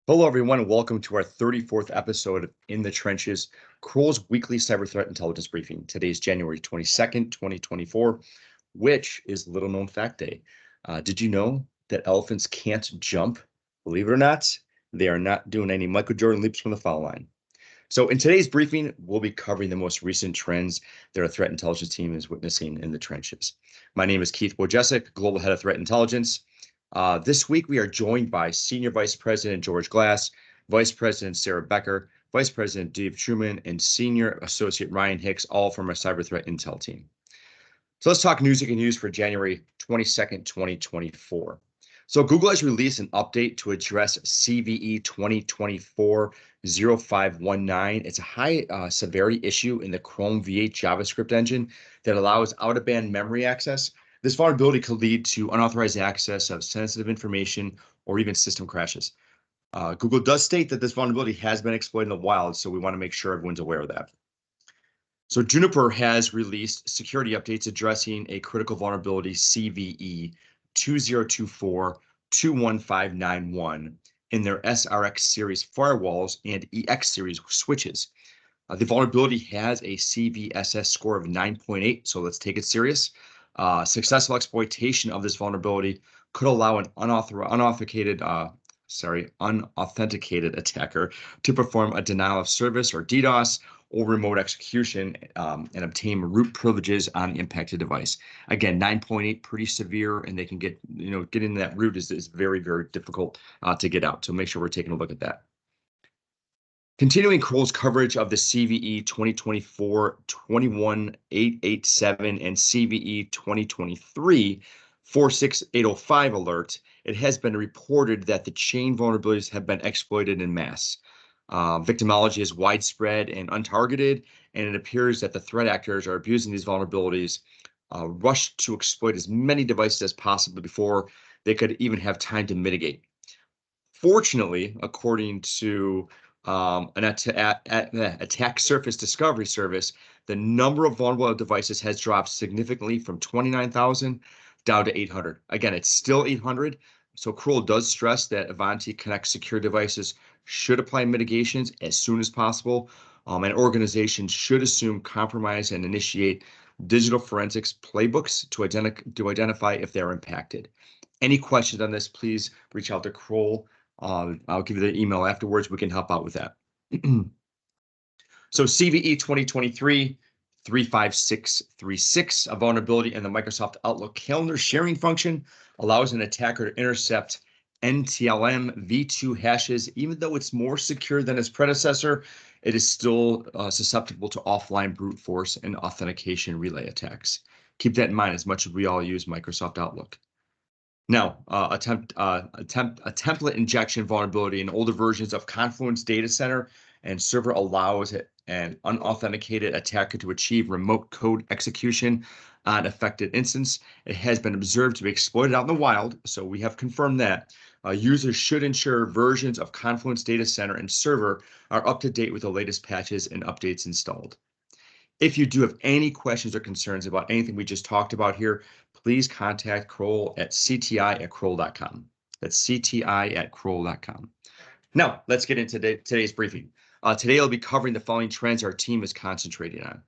Hello, everyone, and welcome to our 34th episode of In the Trenches, Kroll's weekly cyber threat intelligence briefing. Today is January 22nd, 2024, which is Little Known Fact Day. Did you know that elephants can't jump? Believe it or not, they are not doing any Michael Jordan leaps from the foul line. So in today's briefing, we'll be covering the most recent trends that our threat intelligence team is witnessing in the trenches. My name is Keith Wojciech, Global Head of Threat Intelligence. This week, we are joined by Senior Vice President George Glass, Vice President Sarah Becker, Vice President Dave Truman, and Senior Associate Ryan Hicks, all from our Cyber Threat Intel team. So let's talk news you can use for January 22nd, 2024. So Google has released an update to address CVE 2024-0519. It's a high severity issue in the Chrome V8 JavaScript engine that allows out-of-band memory access. This vulnerability could lead to unauthorized access of sensitive information or even system crashes. Google does state that this vulnerability has been exploited in the wild, so we want to make sure everyone's aware of that. So Juniper has released security updates addressing a critical vulnerability, CVE 2024-21591, in their SRX series firewalls and EX series switches. The vulnerability has a CVSS score of 9.8, so let's take it serious. Successful exploitation of this vulnerability could allow an unauthenticated attacker to perform a denial of service or DDoS or remote execution and obtain root privileges on the impacted device. Again, 9.8, pretty severe, and they can get into that root is very, very difficult to get out. So make sure we're taking a look at that. Continuing Kroll's coverage of the CVE 2024-21887 and CVE 2023-46805 alert, it has been reported that the chain vulnerabilities have been exploited in mass. Victimology is widespread and untargeted, and it appears that the threat actors are abusing these vulnerabilities, rushed to exploit as many devices as possible before they could even have time to mitigate. Fortunately, according to an attack surface discovery service, the number of vulnerable devices has dropped significantly from 29,000 down to 800. Again, it's still 800. So Kroll does stress that Ivanti Connect secure devices should apply mitigations as soon as possible. And organizations should assume compromise and initiate digital forensics playbooks to identify if they're impacted. Any questions on this, please reach out to Kroll. I'll give you the email afterwards. We can help out with that. So CVE 2023-35636, a vulnerability in the Microsoft Outlook calendar sharing function, allows an attacker to intercept NTLM v2 hashes. Even though it's more secure than its predecessor, it is still susceptible to offline brute force and authentication relay attacks. Keep that in mind as much as we all use Microsoft Outlook. Now, a template injection vulnerability in older versions of Confluence Data Center and Server allows an unauthenticated attacker to achieve remote code execution on affected instance. It has been observed to be exploited out in the wild, so we have confirmed that. Users should ensure versions of Confluence Data Center and Server are up to date with the latest patches and updates installed. If you do have any questions or concerns about anything we just talked about here, please contact Kroll at cti@kroll.com. That's cti@kroll.com. Now, let's get into today's briefing. Today, I'll be covering the following trends our team is concentrating on.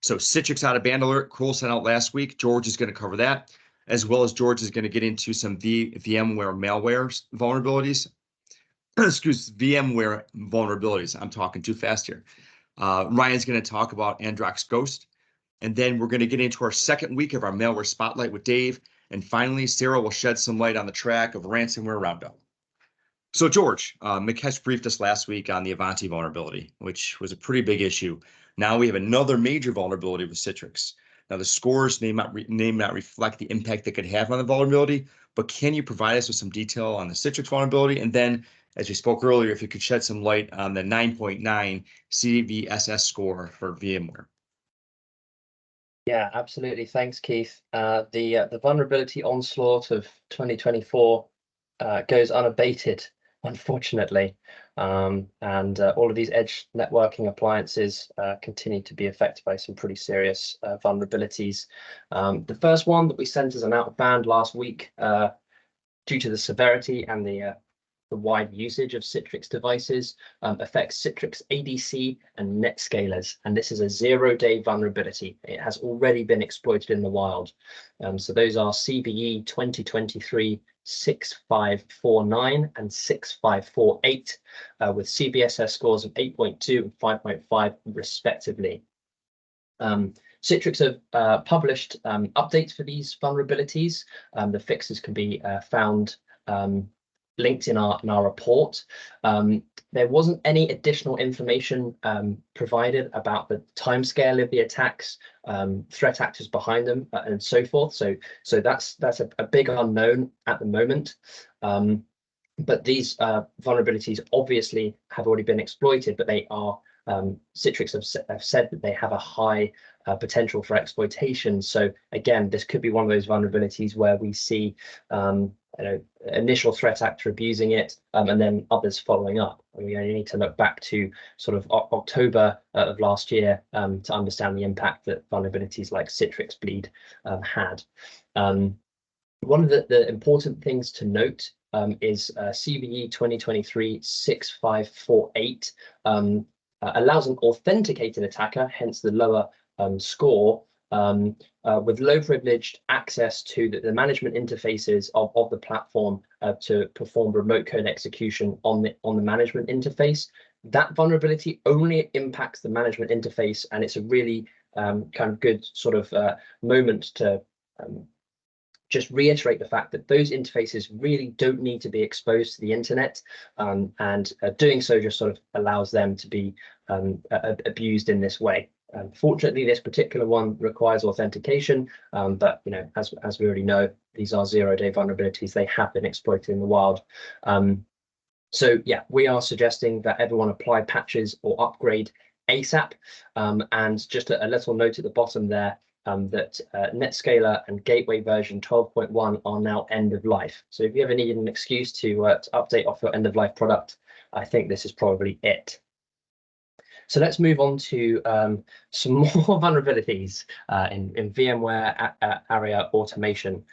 So Citrix out-of-band alert, Kroll sent out last week. George is going to cover that, as well as George is going to get into some VMware malware vulnerabilities. VMware vulnerabilities. I'm talking too fast here. Ryan's going to talk about Androx Ghost. And then we're going to get into our second week of our malware spotlight with Dave. And finally, Sarah will shed some light on the track of Ransomware Roundup. So George, Mikesh briefed us last week on the Ivanti vulnerability, which was a pretty big issue. Now we have another major vulnerability with Citrix. Now the scores may not reflect the impact that could have on the vulnerability, but can you provide us with some detail on the Citrix vulnerability? And then, as we spoke earlier, if you could shed some light on the 9.9 CVSS score for VMware. Yeah, absolutely. Thanks, Keith. The vulnerability onslaught of 2024 goes unabated, unfortunately. And all of these edge networking appliances continue to be affected by some pretty serious vulnerabilities. The first one that we sent as an out of band last week, due to the severity and the the wide usage of Citrix devices affects Citrix ADC and NetScalers, and this is a 0-day vulnerability. It has already been exploited in the wild. So those are CVE 2023-6549 and 6548, with CVSS scores of 8.2 and 5.5 respectively. Citrix have published updates for these vulnerabilities. The fixes can be found linked in our report. There wasn't any additional information provided about the timescale of the attacks, threat actors behind them, and so forth. So that's a big unknown at the moment. But these vulnerabilities obviously have already been exploited, but they are Citrix have said that they have a high potential for exploitation. So again, this could be one of those vulnerabilities where we see initial threat actor abusing it, and then others following up. We only need to look back to sort of October of last year to understand the impact that vulnerabilities like Citrix Bleed had. One of the important things to note is CVE 2023-6548 allows an authenticated attacker, hence the lower score, with low privileged access to the management interfaces of the platform to perform remote code execution on the management interface. That vulnerability only impacts the management interface, and it's a really kind of good sort of moment to just reiterate the fact that those interfaces really don't need to be exposed to the internet, and doing so just sort of allows them to be abused in this way. Fortunately, this particular one requires authentication, but as we already know, these are 0-day vulnerabilities. They have been exploited in the wild. So yeah, we are suggesting that everyone apply patches or upgrade ASAP. And just a little note at the bottom there, that NetScaler and Gateway version 12.1 are now end of life. So if you ever need an excuse to update off your end of life product, I think this is probably it. So let's move on to some more vulnerabilities in VMware Aria automation.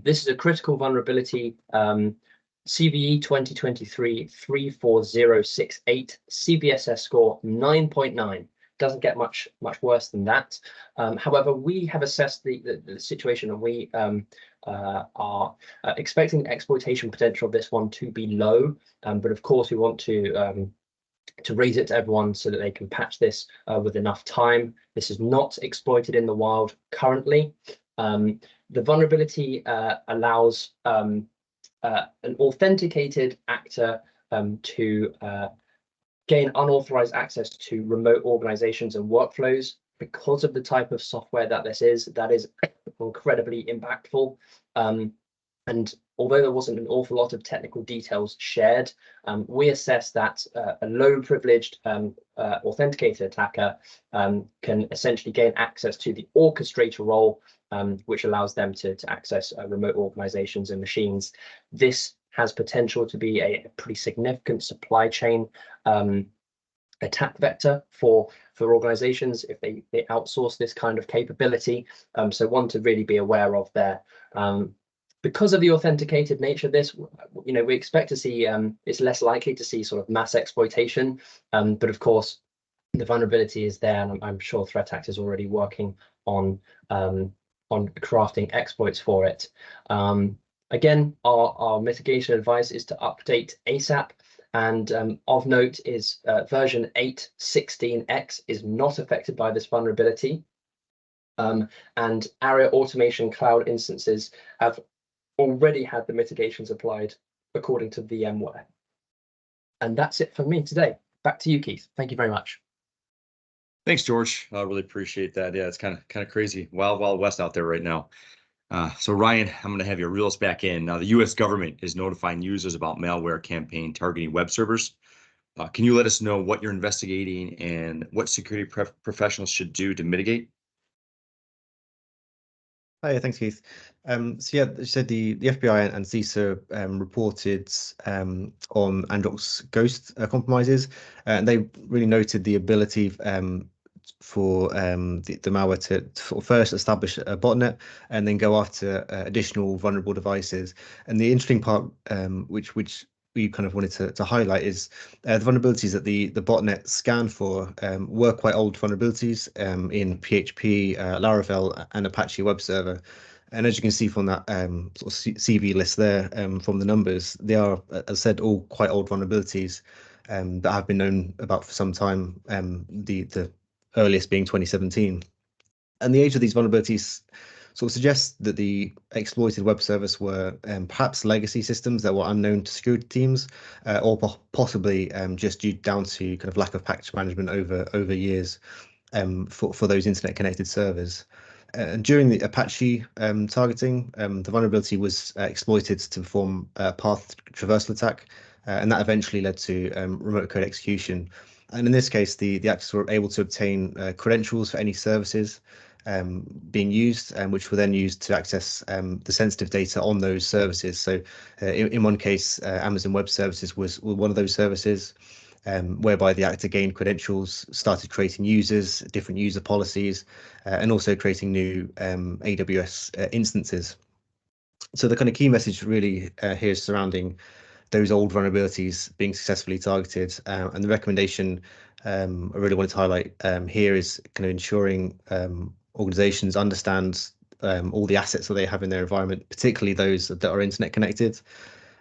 This is a critical vulnerability, CVE 2023-34068, CVSS score 9.9. Doesn't get much worse than that. However, we have assessed the situation, and we are expecting the exploitation potential of this one to be low, but of course we want to raise it to everyone so that they can patch this with enough time. This is not exploited in the wild currently. The vulnerability allows an authenticated actor to gain unauthorized access to remote organizations and workflows. Because of the type of software that this is, that is incredibly impactful. And although there wasn't an awful lot of technical details shared, we assess that a low privileged authenticator attacker can essentially gain access to the orchestrator role, which allows them to access remote organizations and machines. This has potential to be a pretty significant supply chain attack vector for organizations if they outsource this kind of capability. So one to really be aware of there. Because of the authenticated nature of this, we expect to see it's less likely to see sort of mass exploitation, but of course the vulnerability is there, and I'm sure threat actors are already working on crafting exploits for it. Again, our mitigation advice is to update ASAP, and of note is version 8.16x is not affected by this vulnerability, and Aria automation cloud instances have already had the mitigations applied according to VMware. And that's it for me today. Back to you, Keith. Thank you very much. Thanks, George. I really appreciate that. Yeah, it's kind of crazy. Wild West out there right now. So Ryan, I'm going to have you reel us back in. Now, the U.S. government is notifying users about malware campaign targeting web servers. Can you let us know what you're investigating and what security professionals should do to mitigate? Hi, thanks, Keith. So yeah, you said the FBI and CISA reported on Androx Ghost compromises, and they really noted the ability for the malware to first establish a botnet and then go after additional vulnerable devices. And the interesting part, which we kind of wanted to highlight is the vulnerabilities that the botnet scanned for were quite old vulnerabilities in PHP, Laravel, and Apache web server. And as you can see from that sort of CV list there, from the numbers, they are, as I said, all quite old vulnerabilities that have been known about for some time, the earliest being 2017. And the age of these vulnerabilities sort of suggests that the exploited web service were perhaps legacy systems that were unknown to security teams, or possibly just due down to kind of lack of patch management over years for those internet connected servers. And during the Apache targeting, the vulnerability was exploited to perform a path traversal attack, and that eventually led to remote code execution. And in this case, the actors were able to obtain credentials for any services being used, which were then used to access the sensitive data on those services. So in one case, Amazon Web Services was one of those services, whereby the actor gained credentials, started creating users, different user policies, and also creating new AWS instances. So the kind of key message really here is surrounding those old vulnerabilities being successfully targeted, and the recommendation I really wanted to highlight here is kind of ensuring organizations understand all the assets that they have in their environment, particularly those that are internet connected.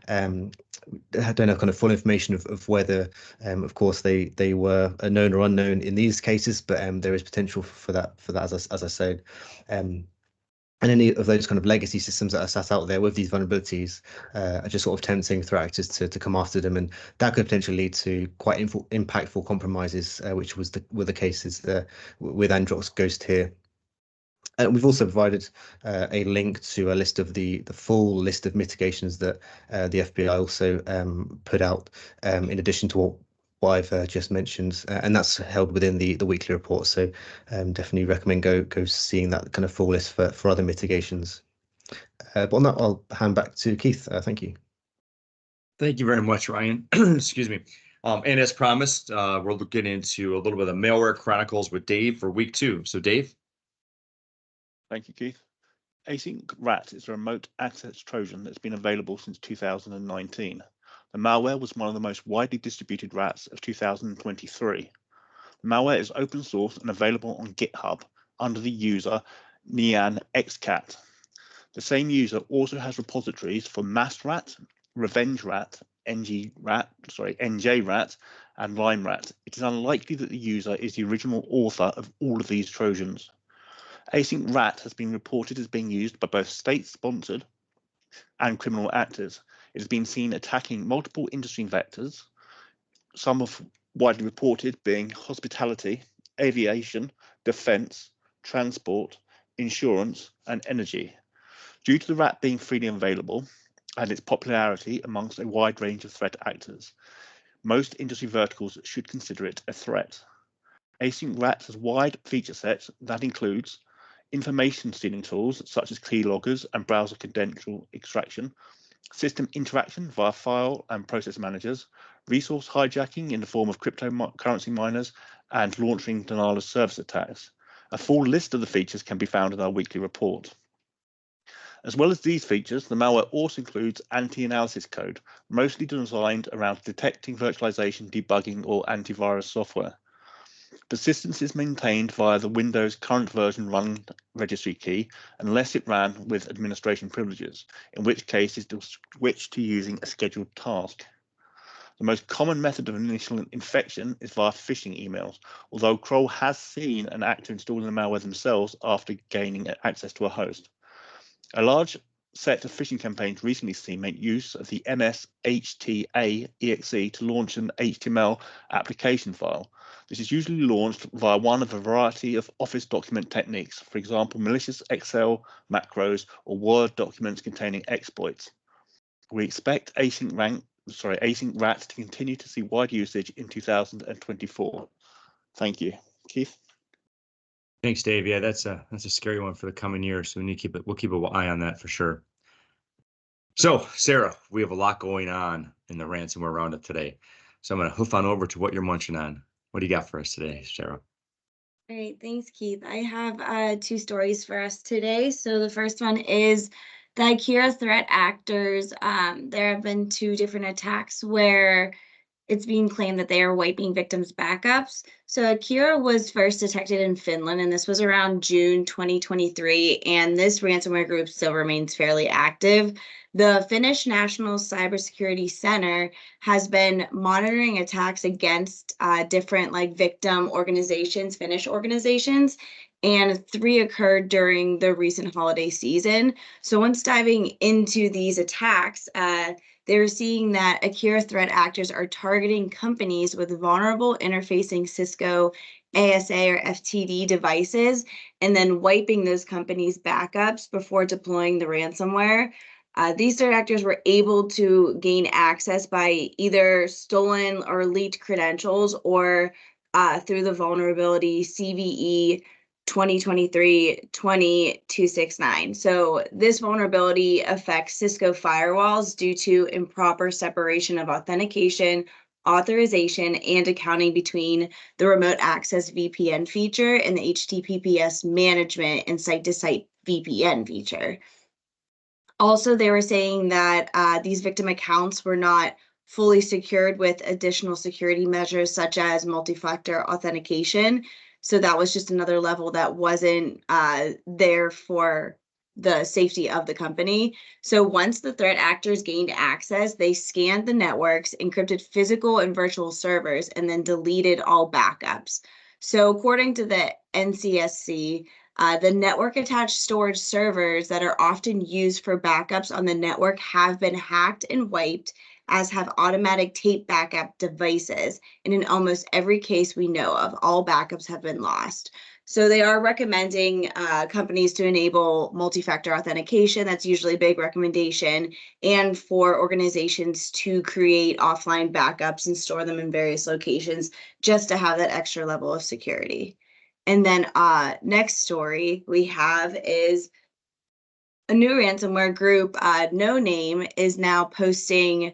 I don't have kind of full information of whether, of course, they were known or unknown in these cases, but there is potential for that as I said. And any of those kind of legacy systems that are sat out there with these vulnerabilities are just sort of tempting threat actors to come after them, and that could potentially lead to quite impactful compromises, which were the cases with Androx Ghost here. And we've also provided a link to a list of the full list of mitigations that the FBI also put out, in addition to what I've just mentioned, and that's held within the weekly report. So definitely recommend go seeing that kind of full list for other mitigations. But on that, I'll hand back to Keith. Thank you. Thank you very much, Ryan. Excuse me. And as promised, we're looking into a little bit of Malware Chronicles with Dave for week 2. So Dave. Thank you, Keith. ASYNCRAT is a remote access Trojan that's been available since 2019. The malware was one of the most widely distributed rats of 2023. The malware is open source and available on GitHub under the user NeanXCat. The same user also has repositories for MassRat, RevengeRat, NJRat, and LimeRat. It is unlikely that the user is the original author of all of these Trojans. ASYNCRAT has been reported as being used by both state-sponsored and criminal actors. It has been seen attacking multiple industry vectors, some of widely reported being hospitality, aviation, defense, transport, insurance, and energy. Due to the rat being freely available and its popularity amongst a wide range of threat actors, most industry verticals should consider it a threat. ASYNCRAT has wide feature sets that includes information stealing tools such as keyloggers and browser credential extraction, system interaction via file and process managers, resource hijacking in the form of cryptocurrency miners, and launching denial of service attacks. A full list of the features can be found in our weekly report. As well as these features, the malware also includes anti-analysis code, mostly designed around detecting virtualization, debugging, or antivirus software. Persistence is maintained via the Windows current version run registry key unless it ran with administration privileges, in which case it will switch to using a scheduled task. The most common method of initial infection is via phishing emails, although Kroll has seen an actor installing the malware themselves after gaining access to a host. A large set of phishing campaigns recently seen make use of the MSHTA exe to launch an HTML application file. This is usually launched via one of a variety of Office document techniques, for example, malicious Excel macros or Word documents containing exploits. We expect ASYNCRAT to continue to see wide usage in 2024. Thank you. Keith? Thanks, Dave. Yeah, that's a scary one for the coming year, so we'll keep an eye on that for sure. So, Sarah, we have a lot going on in the Ransomware Roundup today. So I'm going to hoof on over to what you're munching on. What do you got for us today, Sarah? All right, thanks, Keith. I have 2 stories for us today. So the first one is the Akira threat actors, there have been 2 different attacks where it's being claimed that they are wiping victims' backups. So Akira was first detected in Finland, and this was around June 2023, and this ransomware group still remains fairly active. The Finnish National Cybersecurity Center has been monitoring attacks against different like victim organizations, Finnish organizations, and 3 occurred during the recent holiday season. So once diving into these attacks, they're seeing that Akira threat actors are targeting companies with vulnerable interfacing Cisco ASA or FTD devices, and then wiping those companies' backups before deploying the ransomware. These threat actors were able to gain access by either stolen or leaked credentials or through the vulnerability CVE 2023-20269. So this vulnerability affects Cisco firewalls due to improper separation of authentication, authorization, and accounting between the remote access VPN feature and the HTTPS management and site-to-site VPN feature. Also, they were saying that these victim accounts were not fully secured with additional security measures such as multi-factor authentication. So that was just another level that wasn't there for the safety of the company. So once the threat actors gained access, they scanned the networks, encrypted physical and virtual servers, and then deleted all backups. So according to the NCSC, the network attached storage servers that are often used for backups on the network have been hacked and wiped, as have automatic tape backup devices. And in almost every case we know of, all backups have been lost. So they are recommending companies to enable multi-factor authentication. That's usually a big recommendation. And for organizations to create offline backups and store them in various locations just to have that extra level of security. And then next story we have is a new ransomware group, No Name, is now posting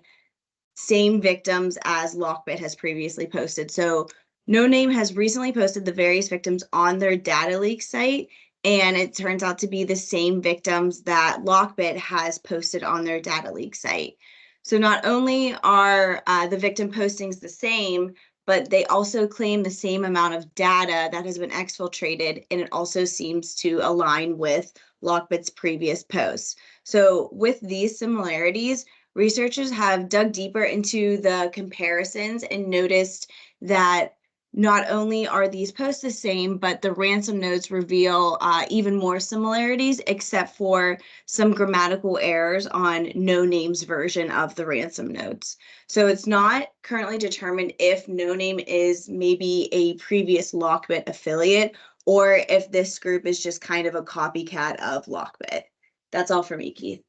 same victims as Lockbit has previously posted. So No Name has recently posted the various victims on their data leak site, and it turns out to be the same victims that Lockbit has posted on their data leak site. So not only are the victim postings the same, but they also claim the same amount of data that has been exfiltrated, and it also seems to align with Lockbit's previous posts. So with these similarities, researchers have dug deeper into the comparisons and noticed that not only are these posts the same, but the ransom notes reveal even more similarities, except for some grammatical errors on No Name's version of the ransom notes. So it's not currently determined if No Name is maybe a previous Lockbit affiliate, or if this group is just kind of a copycat of Lockbit. That's all for me, Keith.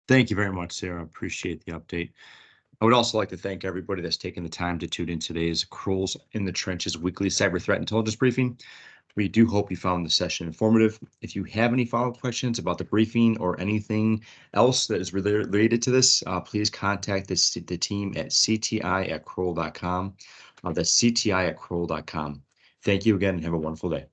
Thank you very much, Sarah. Appreciate the update. I would also like to thank everybody that's taken the time to tune in today's Kroll's in the Trenches weekly cyber threat intelligence briefing. We do hope you found the session informative. If you have any follow-up questions about the briefing or anything else that is related to this, please contact the team at cti@kroll.com. That's cti@kroll.com. Thank you again and have a wonderful day.